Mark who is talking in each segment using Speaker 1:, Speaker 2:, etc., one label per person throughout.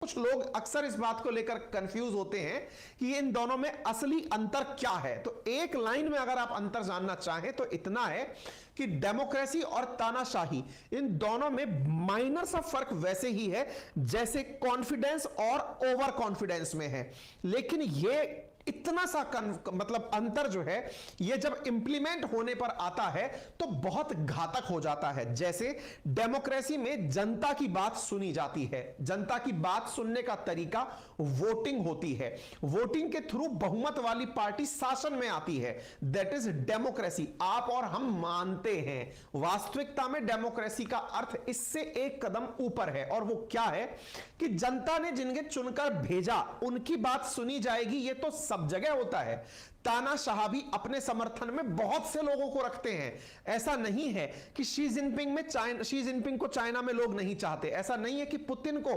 Speaker 1: कुछ लोग अक्सर इस बात को लेकर कंफ्यूज होते हैं कि इन दोनों में असली अंतर क्या है। तो एक लाइन में अगर आप अंतर जानना चाहें तो इतना है कि डेमोक्रेसी और तानाशाही, इन दोनों में माइनर सा फर्क वैसे ही है जैसे कॉन्फिडेंस और ओवर कॉन्फिडेंस में है। लेकिन ये इतना सा मतलब अंतर जो है ये जब इंप्लीमेंट होने पर आता है तो बहुत घातक हो जाता है। जैसे डेमोक्रेसी में जनता की बात सुनी जाती है, जनता की बात सुनने का तरीका वोटिंग होती है, वोटिंग के थ्रू बहुमत वाली पार्टी शासन में आती है, दैट इज डेमोक्रेसी। आप और हम मानते हैं, वास्तविकता में डेमोक्रेसी का अर्थ इससे एक कदम ऊपर है, और वो क्या है कि जनता ने जिन्हें चुनकर भेजा उनकी बात सुनी जाएगी। ये तो सब जगह होता है। तानाशाह भी अपने समर्थन में बहुत से लोगों को रखते हैं। ऐसा नहीं है कि शी जिनपिंग को चाइना में लोग नहीं चाहते, ऐसा नहीं है कि पुतिन को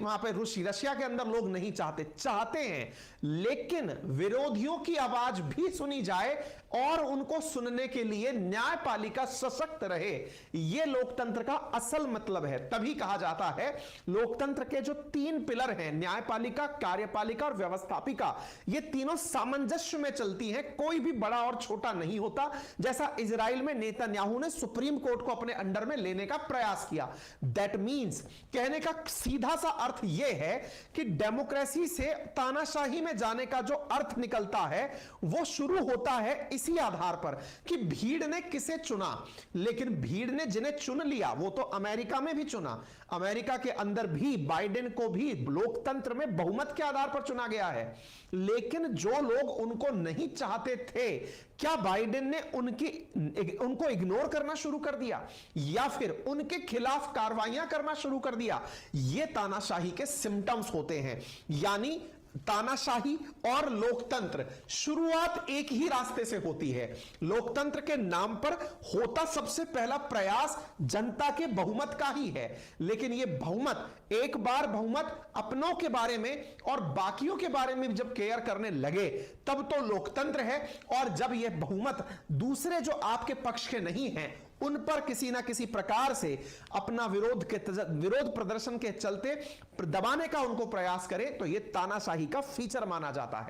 Speaker 1: वहां पे रशिया के अंदर लोग नहीं चाहते हैं, लेकिन विरोधियों की आवाज भी सुनी जाए और उनको सुनने के लिए न्यायपालिका सशक्त रहे। यह लोकतंत्र का असल मतलब है। तभी कहा जाता है लोकतंत्र के जो 3 पिलर हैं, न्यायपालिका, कार्यपालिका और व्यवस्थापिका, ये तीनों सामंजस्य में चलती हैं, कोई भी बड़ा और छोटा नहीं होता। जैसा इजराइल में नेतन्याहू ने सुप्रीम कोर्ट को अपने अंडर में लेने का प्रयास किया। दैट मींस, कहने का सीधा सा अर्थ यह है कि डेमोक्रेसी से तानाशाही में जाने का जो अर्थ निकलता है वो शुरू होता है इसी आधार पर कि भीड़ ने किसे चुना। लेकिन भीड़ ने जिन्हें चुन लिया वो तो अमेरिका में भी चुना, अमेरिका के अंदर भी बाइडेन को भी लोकतंत्र में बहुमत के आधार पर चुना गया है। लेकिन जो लोग उनको नहीं चाहते थे, क्या बाइडेन ने उनको इग्नोर करना शुरू कर दिया या फिर उनके खिलाफ कार्रवाइयां करना शुरू कर दिया? ये तानाशाही के सिम्टम्स होते हैं। यानी तानाशाही और लोकतंत्र शुरुआत एक ही रास्ते से होती है। लोकतंत्र के नाम पर होता सबसे पहला प्रयास जनता के बहुमत का ही है, लेकिन यह बहुमत, एक बार बहुमत अपनों के बारे में और बाकियों के बारे में जब केयर करने लगे तब तो लोकतंत्र है। और जब यह बहुमत दूसरे जो आपके पक्ष के नहीं हैं उन पर किसी ना किसी प्रकार से अपना विरोध प्रदर्शन के चलते दबाने का उनको प्रयास करे तो यह तानाशाही का फीचर माना जाता है।